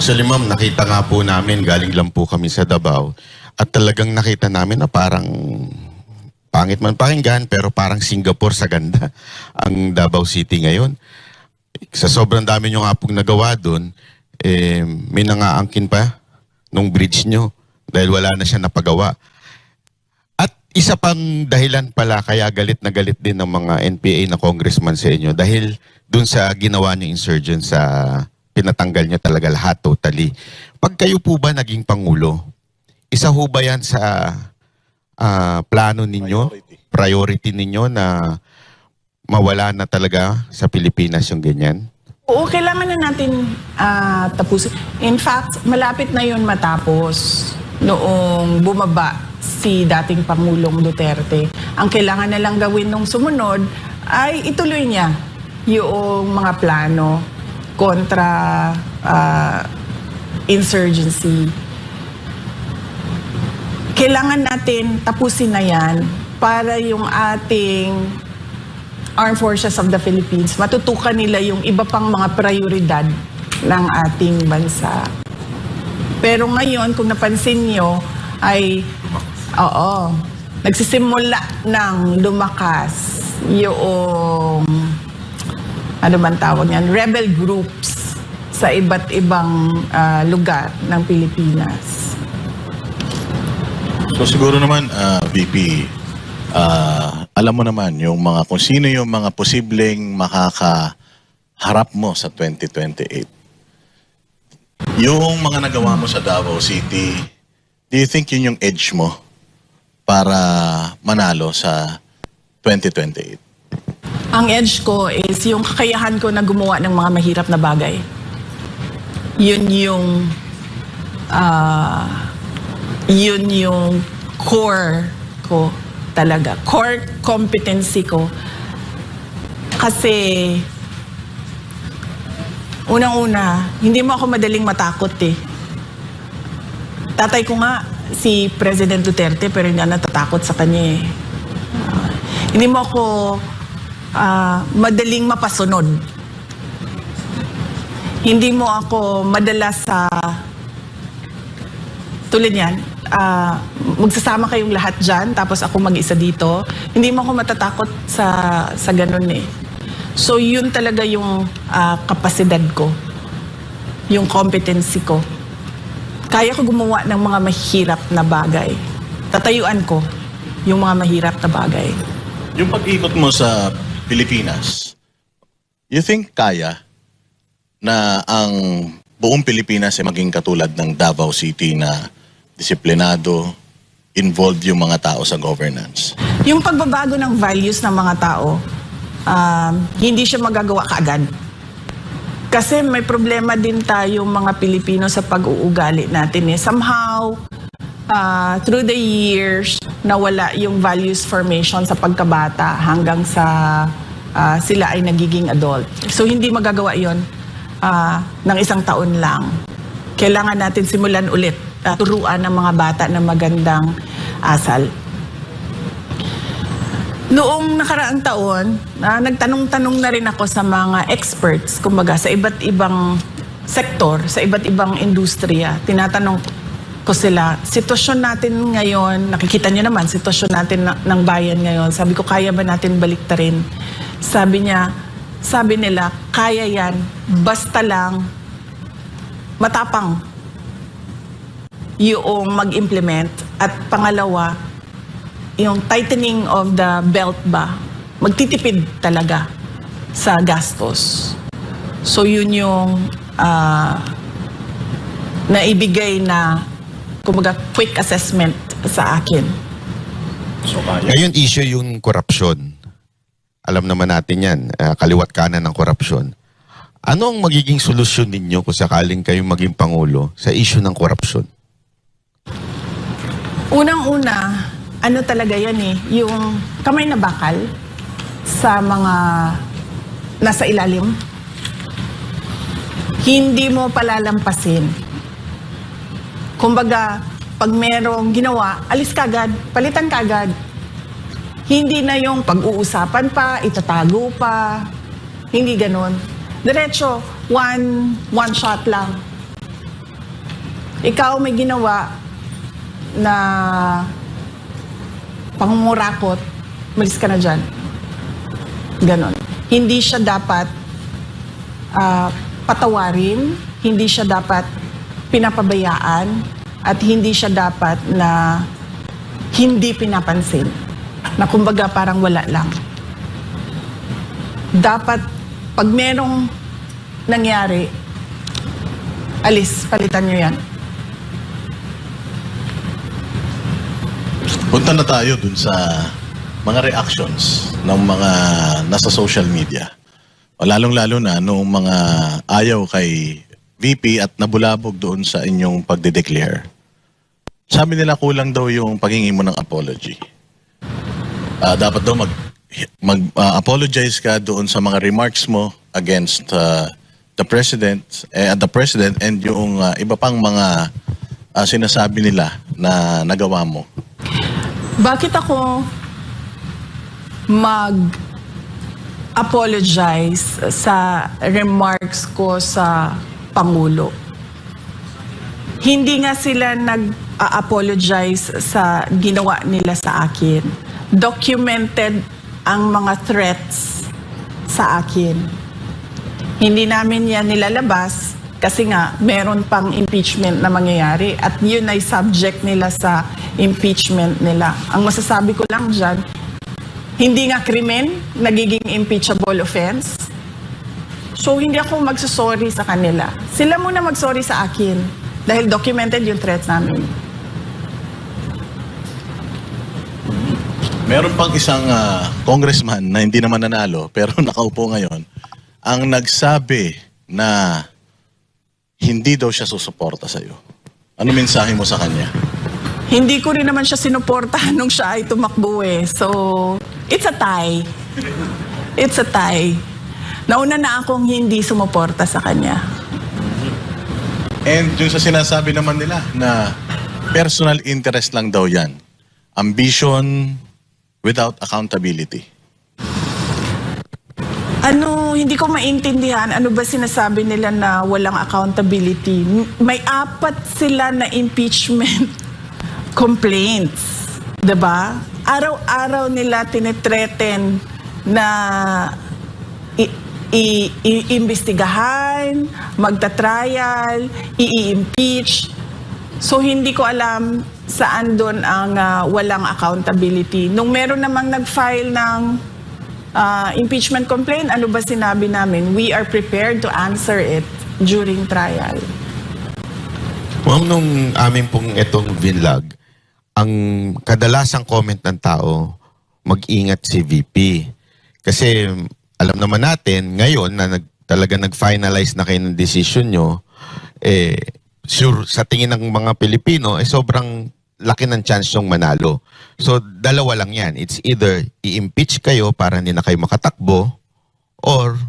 Actually, ma'am, nakita nga po namin, galing lang po kami sa Davao, at talagang nakita namin na parang pangit man pakinggan, pero parang Singapore sa ganda ang Davao City ngayon. Sa sobrang dami nyo nga pong nagawa doon, may nangaangkin pa nung bridge nyo dahil wala na siya napagawa. At isa pang dahilan pala kaya galit na galit din ng mga NPA na congressman sa inyo dahil doon sa ginawa nyo insurgent sa pinatanggal nyo talaga lahat totally. Pag kayo po ba naging Pangulo, isa ho ba yan sa plano ninyo, priority ninyo na mawala na talaga sa Pilipinas yung ganyan? Oo, kailangan na natin tapusin. In fact, malapit na yun matapos noong bumaba si dating Pangulong Duterte. Ang kailangan na lang gawin nung sumunod ay ituloy niya yung mga plano kontra insurgency. Kailangan natin tapusin na yan para yung ating Armed Forces of the Philippines, matutukan nila yung iba pang mga prioridad ng ating bansa. Pero ngayon, kung napansin nyo, ay, nagsisimula ng lumakas yung, ano man tawag yan, rebel groups sa iba't ibang lugar ng Pilipinas. So siguro naman, VP, alam mo naman yung mga kung sino yung mga posibleng makakaharap mo sa 2028. Yung mga nagawa mo sa Davao City, do you think yun yung edge mo para manalo sa 2028? Ang edge ko is yung kakayahan ko na gumawa ng mga mahirap na bagay. Yun yung core ko talaga. Core competency ko. Kasi, unang-una, hindi mo ako madaling matakot eh. Tatay ko nga, si President Duterte, pero hindi natatakot sa kanya eh. Hindi mo ako madaling mapasunod. Hindi mo ako madalas sa tulad yan, magsasama kayong lahat dyan, tapos ako mag-isa dito. Hindi mo ako matatakot sa ganun eh. So yun talaga yung kapasidad ko, yung competency ko. Kaya ko gumawa ng mga mahirap na bagay. Tatayuan ko yung mga mahirap na bagay. Yung pag-ikot mo sa Pilipinas, you think kaya na ang buong Pilipinas ay maging katulad ng Davao City na disiplinado, involved yung mga tao sa governance? Yung pagbabago ng values ng mga tao, hindi siya magagawa kaagad. Kasi may problema din tayong mga Pilipino sa pag-uugali natin eh. Somehow, through the years, nawala yung values formation sa pagkabata hanggang sa sila ay nagiging adult. So hindi magagawa yon ng isang taon lang. Kailangan natin simulan ulit, turuan ng mga bata na magandang asal. Noong nakaraang taon, nagtanong-tanong na rin ako sa mga experts, kumbaga sa iba't ibang sektor, sa iba't ibang industriya. Tinatanong ko sila, sitwasyon natin ngayon, nakikita niyo naman, sitwasyon natin ng bayan ngayon. Sabi ko, kaya ba natin baliktarin? Sabi nila, kaya yan, basta lang matapang yung mag-implement. At pangalawa, yung tightening of the belt ba, magtitipid talaga sa gastos. So yun yung naibigay na kumbaga quick assessment sa akin. So, Ngayon issue yung korupsyon. Alam naman natin yan, kaliwat kanan ng korupsyon. Ano ang magiging solusyon ninyo kung sakaling kayong maging Pangulo sa issue ng korupsyon? Unang-una, ano talaga yan eh, yung kamay na bakal sa mga nasa ilalim. Hindi mo palalampasin. Kumbaga, pag merong ginawa, alis ka agad, palitan ka agad. Hindi na yung pag-uusapan pa, itatago pa. Hindi ganun. Diretso, one shot lang. ikaw may ginawa na pangungurakot, malis ka na dyan. Ganon. Hindi siya dapat patawarin, hindi siya dapat pinapabayaan, at hindi siya dapat na hindi pinapansin. Na kumbaga parang wala lang. Dapat, pag merong nangyari, alis, palitan nyo yan. Punta na tayo dun sa mga reactions ng mga nasa social media. O lalong-lalo na nung mga ayaw kay VP at nabulabog doon sa inyong pagde-declare. Sabi nila kulang daw yung paghingi mo ng apology. Dapat daw mag-apologize ka doon sa mga remarks mo against the president and yung iba pang mga sinasabi nila na nagawa mo. Bakit ako mag-apologize sa remarks ko sa Pangulo? Hindi nga sila nag-apologize sa ginawa nila sa akin. Documented ang mga threats sa akin. Hindi namin yan nilalabas kasi nga meron pang impeachment na mangyayari at yun ay subject nila sa impeachment nila. Ang masasabi ko lang dyan, hindi nga krimen, nagiging impeachable offense. So hindi ako magsasorry sa kanila. Sila muna magsorry sa akin dahil documented yung threats namin. Meron pang isang congressman na hindi naman nanalo pero nakaupo ngayon ang nagsabi na hindi daw siya susuporta sa iyo. Ano mensahe mo sa kanya? Hindi ko rin naman siya sinuportahan nung siya ay tumakbo eh. So, it's a tie. It's a tie. Nauna na akong hindi sumuporta sa kanya. And yung sa sinasabi naman nila na personal interest lang daw yan. Ambition without accountability. Hindi ko maintindihan, ano ba sinasabi nila na walang accountability? May 4 sila na impeachment complaints, 'di ba? Araw-araw nila tinetreten na iimbestigahan, magta-trial, i-impeach. So hindi ko alam saan doon ang walang accountability. Nung meron namang nag-file ng impeachment complaint, ano ba sinabi namin? We are prepared to answer it during trial. Ma'am, nung amin pong itong vinlog, ang kadalasang comment ng tao, mag-ingat si VP. Kasi alam naman natin, ngayon na talaga nag-finalize na kayo ng decision nyo, sure, sa tingin ng mga Pilipino, sobrang laki ng chance yung manalo. So, dalawa lang yan. It's either i-impeach kayo para hindi na kayo makatakbo or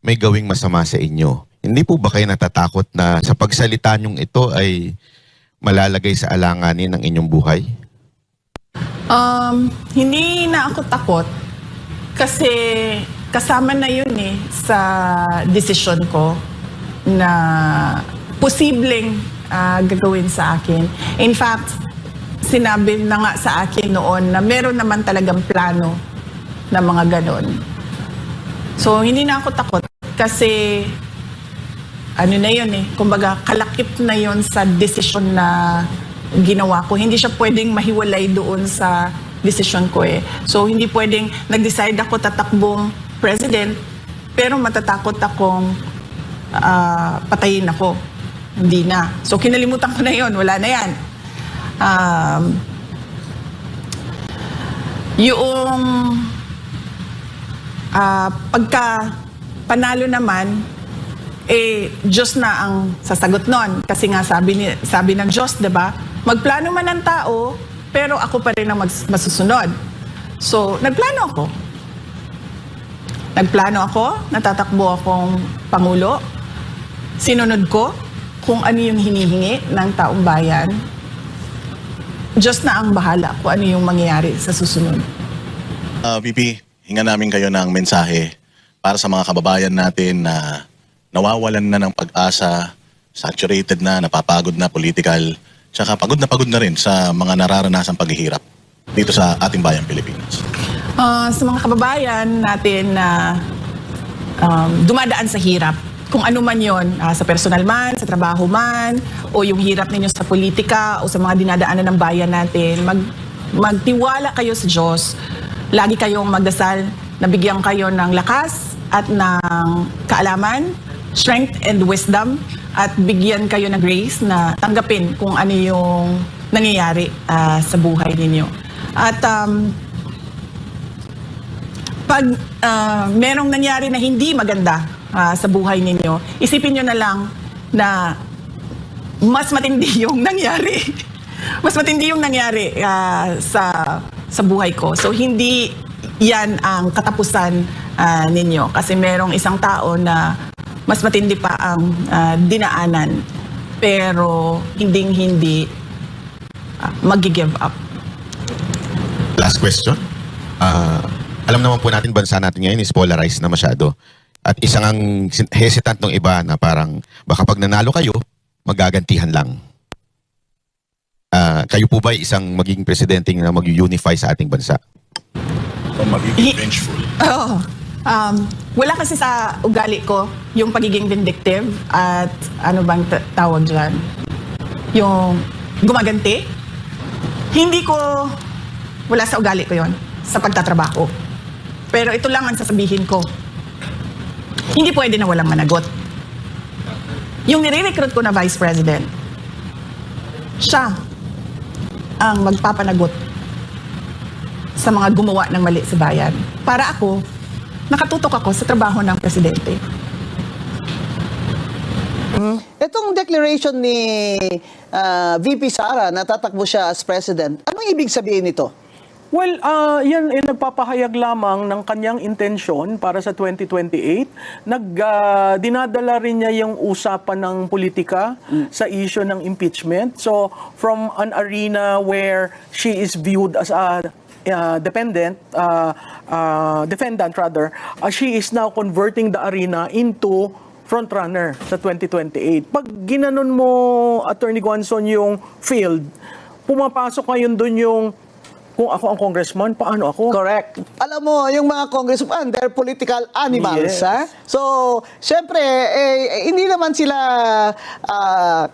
may gawing masama sa inyo. Hindi po ba kayo natatakot na sa pagsalita nyong ito ay malalagay sa alanganin ng inyong buhay? Hindi na ako takot kasi kasama na yun sa desisyon ko na posibleng gagawin sa akin. In fact, sinabi na nga sa akin noon na meron naman talagang plano na mga ganon. So, hindi na ako takot kasi ano na yun kumbaga kalakip na yun sa desisyon na ginawa ko. Hindi siya pwedeng mahiwalay doon sa desisyon ko So, hindi pwedeng nag-decide ako tatakbong president pero matatakot akong patayin ako. Hindi na. So, kinalimutan ko na yun. Wala na yan. Yung pagka panalo naman, Diyos na ang sasagot nun. Kasi nga sabi ng Diyos, diba? Magplano man ang tao, pero ako pa rin ang masusunod. So, nagplano ako. Natatakbo akong Pangulo. Sinunod ko kung ano yung hinihingi ng taong bayan. Diyos na ang bahala kung ano yung mangyayari sa susunod. VP, hinga namin kayo ng mensahe para sa mga kababayan natin na nawawalan na ng pag-asa saturated na, napapagod na political, tsaka pagod na rin sa mga nararanasang paghihirap dito sa ating bayang Pilipinas? Sa mga kababayan natin na dumadaan sa hirap, kung ano man yon, sa personal man, sa trabaho man, o yung hirap ninyo sa politika o sa mga dinadaanan ng bayan natin, magtiwala kayo sa Diyos. Lagi kayong magdasal na bigyan kayo ng lakas at ng kaalaman, strength and wisdom, at bigyan kayo ng grace na tanggapin kung ano yung nangyayari sa buhay ninyo. At pag merong nangyari na hindi maganda sa buhay ninyo, isipin nyo na lang na mas matindi yung nangyari. Mas matindi yung nangyari sa buhay ko. So hindi yan ang katapusan ninyo. Kasi merong isang tao na mas matindi pa ang dinaanan. Pero hindi mag-give up. Last question. Alam naman po natin, bansa natin ngayon is polarized na masyado. At isang ang hesitant ng iba na parang baka pag nanalo kayo, magagantihan lang. Kayo po ba isang magiging presidenteng na mag-unify sa ating bansa? O magiging vengeful? Oo. Wala kasi sa ugali ko yung pagiging vindictive at ano bang tawag dyan? Yung gumaganti. Hindi ko, wala sa ugali ko yon sa pagtatrabaho. Pero ito lang ang sasabihin ko. Hindi pwede na walang managot. Yung nire-recruit ko na Vice President, siya ang magpapanagot sa mga gumawa ng mali sa bayan. Para ako, nakatutok ako sa trabaho ng Presidente. Itong declaration ni VP Sara na tatakbo siya as President, anong ibig sabihin nito? Well, yan ay nagpapahayag lamang ng kanyang intensyon para sa 2028. Dinadala rin niya yung usapan ng politika sa issue ng impeachment. So, from an arena where she is viewed as a defendant rather, she is now converting the arena into frontrunner sa 2028. Pag ginanon mo, Attorney Guanzon, yung field, pumapasok ngayon dun yung kung ako ang congressman, paano ako? Correct. Alam mo, yung mga congressman, they're political animals. Yes. Ha? So, syempre, hindi naman sila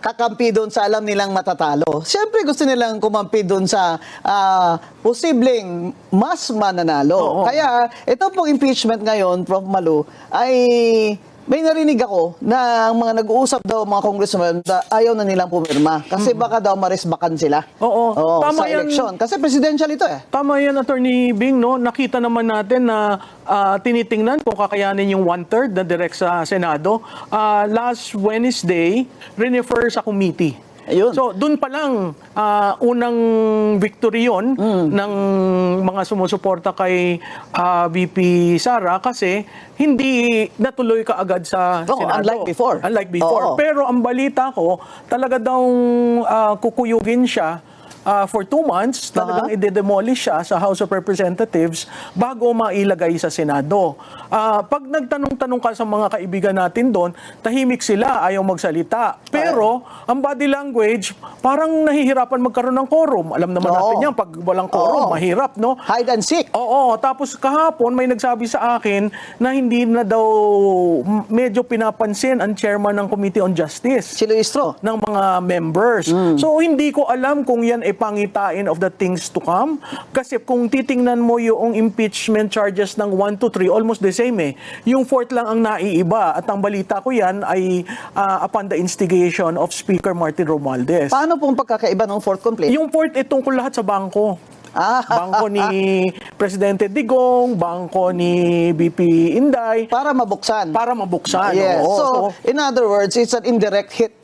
kakampi doon sa alam nilang matatalo. Syempre, gusto nilang kumampi doon sa posibleng mas mananalo. Oo. Kaya, ito pong impeachment ngayon, Prof. Malu, ay may narinig ako na ang mga nag-uusap daw mga congressman na ayaw na nilang pumirma kasi baka daw marisbakan sila. Oo. Tama sa yan. eleksyon. Kasi presidential ito eh. Tama yan, Attorney Bing, no? Nakita naman natin na tinitingnan kung kakayanin yung 1/3 na direct sa Senado. Last Wednesday, refer sa committee. Ayun. So, dun pa lang, unang victory yun ng mga sumusuporta kay VP Sara kasi hindi natuloy kaagad sa Oo, Senado. unlike before. Unlike before. Oo. Pero ang balita ko, talaga daw kukuyugin siya for 2 months, talagang i-demolish siya sa House of Representatives bago mailagay sa Senado. Pag nagtanong-tanong ka sa mga kaibigan natin doon, tahimik sila, ayaw magsalita. Pero, ang body language, parang nahihirapan magkaroon ng quorum. Alam naman natin yan, pag walang quorum, mahirap, no? Hide and seek. Oo, tapos kahapon may nagsabi sa akin na hindi na daw medyo pinapansin ang chairman ng Committee on Justice Si Luistro. ng mga members. So hindi ko alam kung yan ay pangitain of the things to come kasi kung titingnan mo yung impeachment charges ng 1 to 3 almost the same eh. Yung 4th lang ang naiiba at ang balita ko yan ay upon the instigation of Speaker Martin Romualdez. Paano pong pagkakaiba ng fourth complaint? Yung 4th ay tungkol lahat sa bangko. Bangko ni Presidente Digong, bangko ni BP Inday. Para mabuksan. Para mabuksan. Yes. Oo. So, in other words, it's an indirect hit.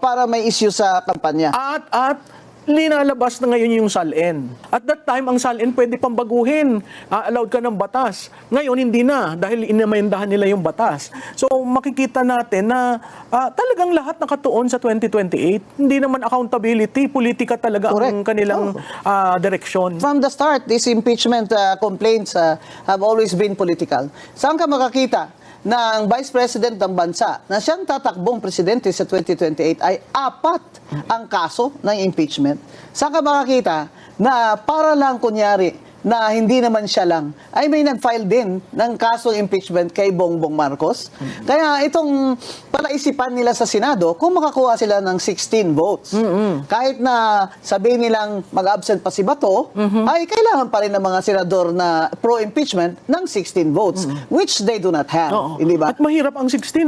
Para may issue sa kampanya. At linalabas na ngayon yung SALN. At that time, ang SALN pwede pang baguhin. Allowed ka ng batas. Ngayon, hindi na dahil inamendahan nila yung batas. So, makikita natin na talagang lahat nakatuon sa 2028. Hindi naman accountability, politika talaga ang kanilang direksyon. From the start, these impeachment complaints have always been political. Saan ka makakita ng Vice President ng bansa na siyang tatakbong presidente sa 2028 ay 4 ang kaso ng impeachment. Saan ka makakita na para lang kunyari na hindi naman siya lang, ay may nag-file din ng kasong impeachment kay Bongbong Marcos. Kaya itong palaisipan nila sa Senado, kung makakuha sila ng 16 votes, kahit na sabihin nilang mag-absent pa si Bato, ay kailangan pa rin ng mga senador na pro-impeachment ng 16 votes, which they do not have. Oo. Hindi ba? At mahirap ang 16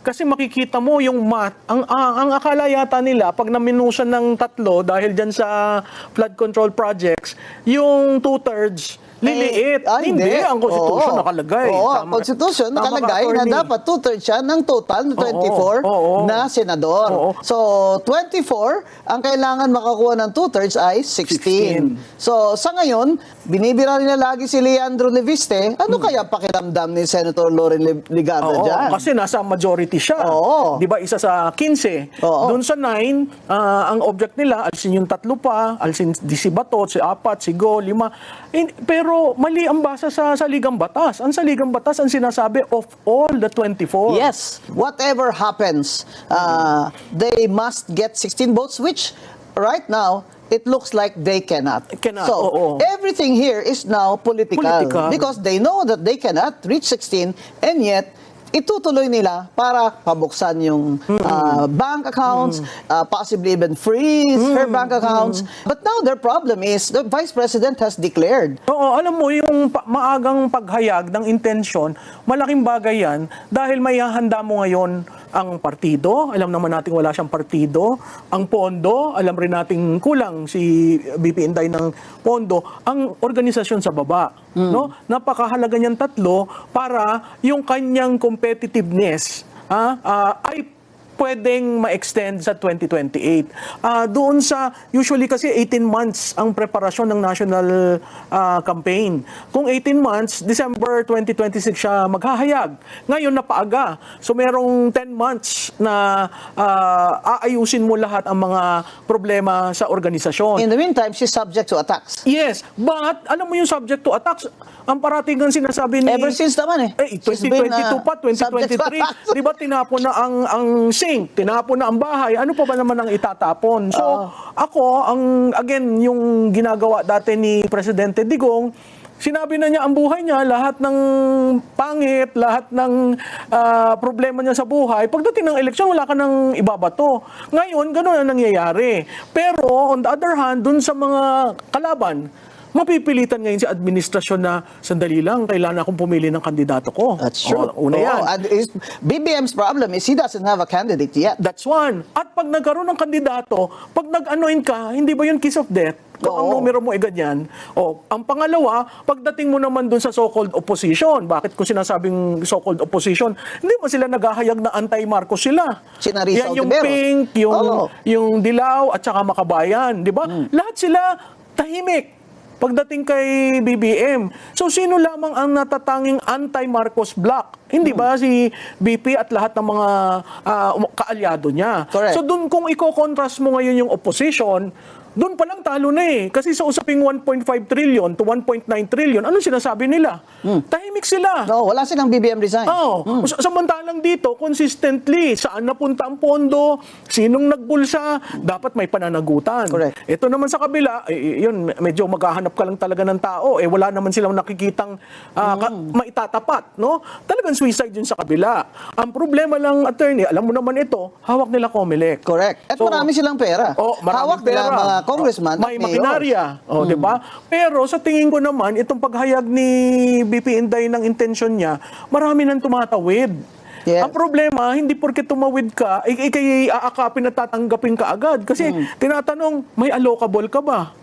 kasi makikita mo yung math. Ang akala yata nila pag naminusan ng 3 dahil dyan sa flood control projects, yung 2/3 liliit. Hindi, ang Constitution nakalagay. Oo, ang Constitution Tama ka, nakalagay na attorney. dapat 2/3 siya ng total na 24 Oo. na senador. Oo. So, 24, ang kailangan makakuha ng 2/3 ay 16. So, sa ngayon, binibira nila lagi si Leandro Leviste. Ano kaya pakiramdam ni Senator Loren Legarda Oo, dyan? kasi nasa majority siya. Oo. Di ba, isa sa 15. Oo. Doon sa 9, ang object nila, alsin yung 3 pa, alsin si Bato, si 4, si Go, 5. Pero mali ang basa sa Saligang Batas. Ang Saligang Batas ang sinasabi of all the 24. Yes. Whatever happens, they must get 16 votes, which right now, it looks like they cannot. Cannot, So, oo. everything here is now political. Because they know that they cannot reach 16, and yet, itutuloy nila para pabuksan yung bank accounts, possibly even freeze her bank accounts. But now their problem is the Vice President has declared. Oo, alam mo, yung maagang paghayag ng intensyon, malaking bagay yan dahil may hahanda mo ngayon ang partido. Alam naman natin wala siyang partido. Ang pondo, alam rin natin kulang si BP Inday ng pondo. Ang organisasyon sa baba. No? Napakahalaga niyan 3 para yung kanyang competitiveness ay pwedeng ma-extend sa 2028. Doon sa, usually kasi 18 months ang preparasyon ng national campaign. Kung 18 months, December 2026 siya maghahayag. Ngayon napaaga. So merong 10 months na aayusin mo lahat ang mga problema sa organisasyon. In the meantime, she's subject to attacks. Yes, but alam mo yung subject to attacks, ang parating ang sinasabi ni... Ever since naman She's 2022 been, pa, 2023. Di ba tinapon na ang sink, tinapon na ang bahay, ano pa ba naman ang itatapon? So, ako, again, yung ginagawa dati ni Presidente Digong, sinabi na niya ang buhay niya, lahat ng pangit, lahat ng problema niya sa buhay, pagdating ng eleksyon, wala ka nang ibabato. Ngayon, gano'n ang nangyayari. Pero, on the other hand, dun sa mga kalaban, mapipilitan ngayon si administrasyon na sandali lang, kailangan akong pumili ng kandidato ko. That's true. Una yan. And BBM's problem is he doesn't have a candidate yet. That's one. At pag nagkaroon ng kandidato, pag nag-anoin ka, hindi ba yun kiss of death? Kung ang numero mo ay ganyan. Ang pangalawa, pagdating mo naman dun sa so-called opposition, bakit ko sinasabing so-called opposition? Hindi mo sila naghahayag na anti-Marcos sila. Sina Risa Yan yung Ontiveros. Pink, yung Dilaw, at saka Makabayan. Di ba? Lahat sila tahimik pagdating kay BBM. So, sino lamang ang natatanging anti-Marcos bloc? Hindi ba si BP at lahat ng mga kaalyado niya? Correct. So, dun kung i-contrast mo ngayon yung opposition, doon pa lang talo na eh. Kasi sa usaping 1.5 trillion to 1.9 trillion, anong sinasabi nila? Tahimik sila. No, wala silang BBM resign. Samantalang dito, consistently, saan napunta ang pondo, sinong nagbulsa, dapat may pananagutan. Correct. Ito naman sa kabila, yun, medyo maghahanap ka lang talaga ng tao. Wala naman silang nakikitang maitatapat. No? Talagang suicide yun sa kabila. Ang problema lang, attorney, alam mo naman ito, hawak nila COMELEC. Correct. At So, marami silang pera. maraming Hawak nila pera. mga congressman May at mayor. makinarya. Di ba? Pero sa tingin ko naman, itong paghayag ni BP Inday ng intensyon niya, marami nang tumatawid. Yes. Ang problema, hindi porke tumawid ka, ikay aakapin at tatanggapin ka agad. Kasi tinatanong, may allocable ka ba?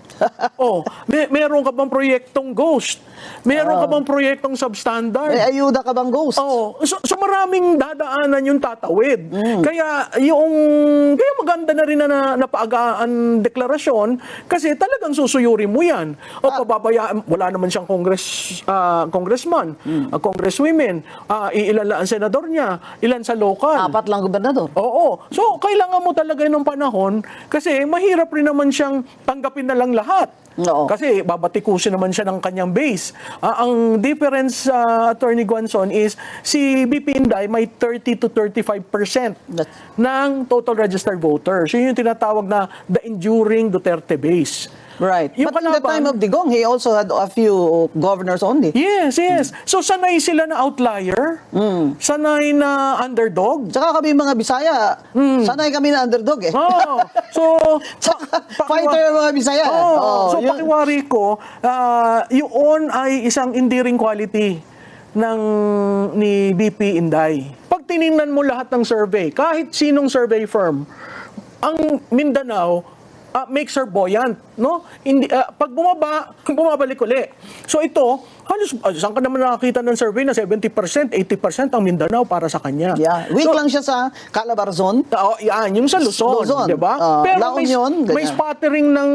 Meron ka bang proyektong ghost? Meron ka bang proyektong substandard? May ayuda ka bang ghost? So maraming dadaanan yung tatawid. Kaya maganda na rin na napaagaan deklarasyon kasi talagang susuyurin mo yan. Pababayaan, wala naman siyang congressman, congresswomen, ilan lang ang senador niya, ilan sa local. 4 lang gobernador. Oo. So, kailangan mo talaga ng panahon kasi mahirap rin naman siyang tanggapin na lang lahat. lahat. Oo. Kasi babatikusin naman siya ng kanyang base. Ang difference, Attorney Guanzon, is si BP Inday may 30 to 35% ng total registered voters. Yun yung tinatawag na the enduring Duterte base. Right. Yung But in the kalaban- time of Digong, he also had a few governors only. Yes, yes. So sanay sila na outlier, sanay na underdog. Tsaka kami mga Bisaya, sanay kami na underdog eh. Oh, so Fighter ang mga Bisaya. Oh, so yun. pakiwari ko, yun ay isang endearing quality ng ni BP Inday. Pag tiningnan mo lahat ng survey, kahit sinong survey firm, ang Mindanao makes her buoyant, no? Hindi, pag bumabalik uli. So ito, halos saan ka naman nakakita ng survey na 70%, 80% ang Mindanao para sa kanya. Yeah. Weak So, lang siya sa Calabarzon. yan, yung sa Luzon, Luzon. 'di ba? Pero La may, Union, ganyan. may sputtering ng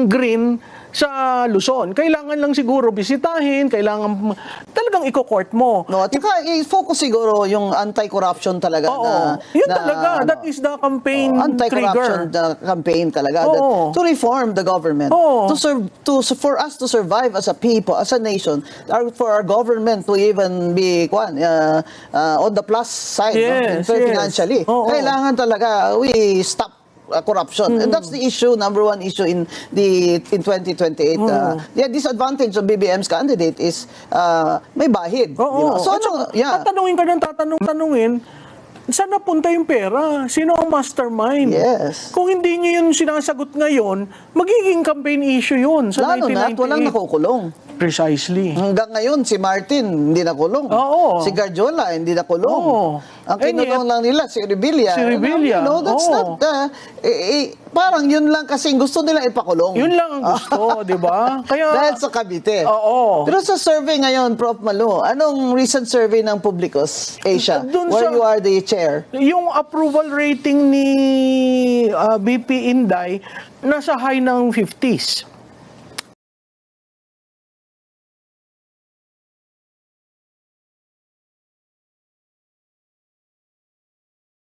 green sa Luzon. Kailangan lang siguro bisitahin, kailangan talagang i-court mo. No, at saka i-focus siguro yung anti-corruption talaga Oo. na Yun talaga. That is the campaign anti-corruption trigger. campaign talaga Oo. to reform the government. Oo. For us to survive as a people, as a nation, for our government to even be on the plus side, Yes, no? yes. Financially. Oo. Kailangan talaga we stop corruption. And that's the issue, number one issue in 2028. The disadvantage of BBM's candidate is may bahid. Oo. Di ba? So At saka, yeah. tatanungin ka ng tatanungin, saan napunta yung pera? Sino ang mastermind? Yes. Kung hindi nyo yun sinasagot ngayon, magiging campaign issue yun sa Lalo na at 1998. walang nakukulong. Precisely. Hanggang ngayon, si Martin hindi nakulong. Oo. Si Garjola hindi nakulong. Oo. Ang And kinulong lang nila, si Revilla. Si Revilla. That's Oo. not, parang yun lang kasing gusto nila ipakulong. Yun lang ang gusto, di ba? Kaya, Dahil sa Cavite. Oo. Pero sa survey ngayon, Prof. Malu, anong recent survey ng Publicus Asia, Dun where sa- you are the chair? yung approval rating ni BP Inday, nasa high ng 50s.